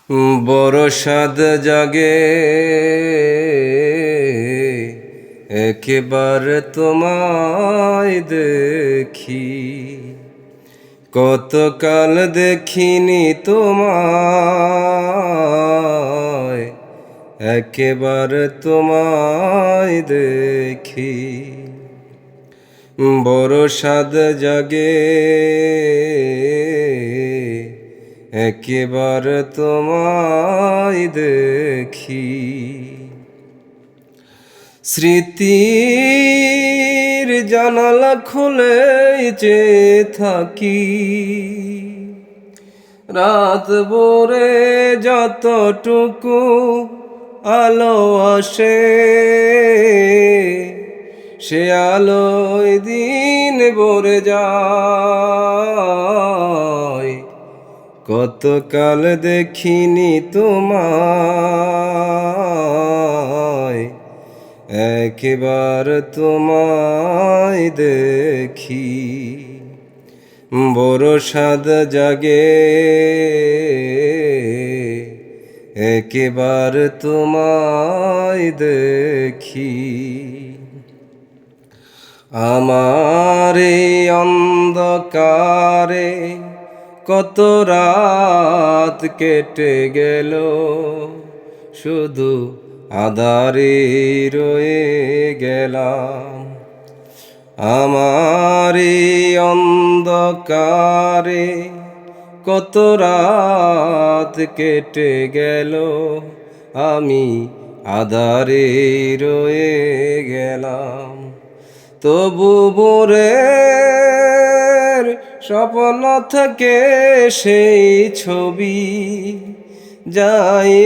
বড় সাদ জাগে একবার তোমায় দেখি, কতকাল দেখিনি তোমায়, একবার তোমায় দেখি। বড় সাদ জাগে একবার তোমায় দেখি। স্মৃতির জানালা খুলে চেয়ে থাকি, রাত ভোরে যতটুকু আলো আসে, সে আলোয় দিন ভরে যায়। কতকাল দেখিনি তোমায়, একবার তোমায় দেখি। বড় সাদ জাগে একবার তোমায় দেখি। আমার এই অন্ধকারে কত রাত কেটে গেল, শুধু আঁধারে রয়ে গেলাম। আমার এই অন্ধকারে কত রাত কেটে গেল, আমি আঁধারে রয়ে গেলাম। তবু ভোরের স্বপ্ন থেকে সেই ছবি যায়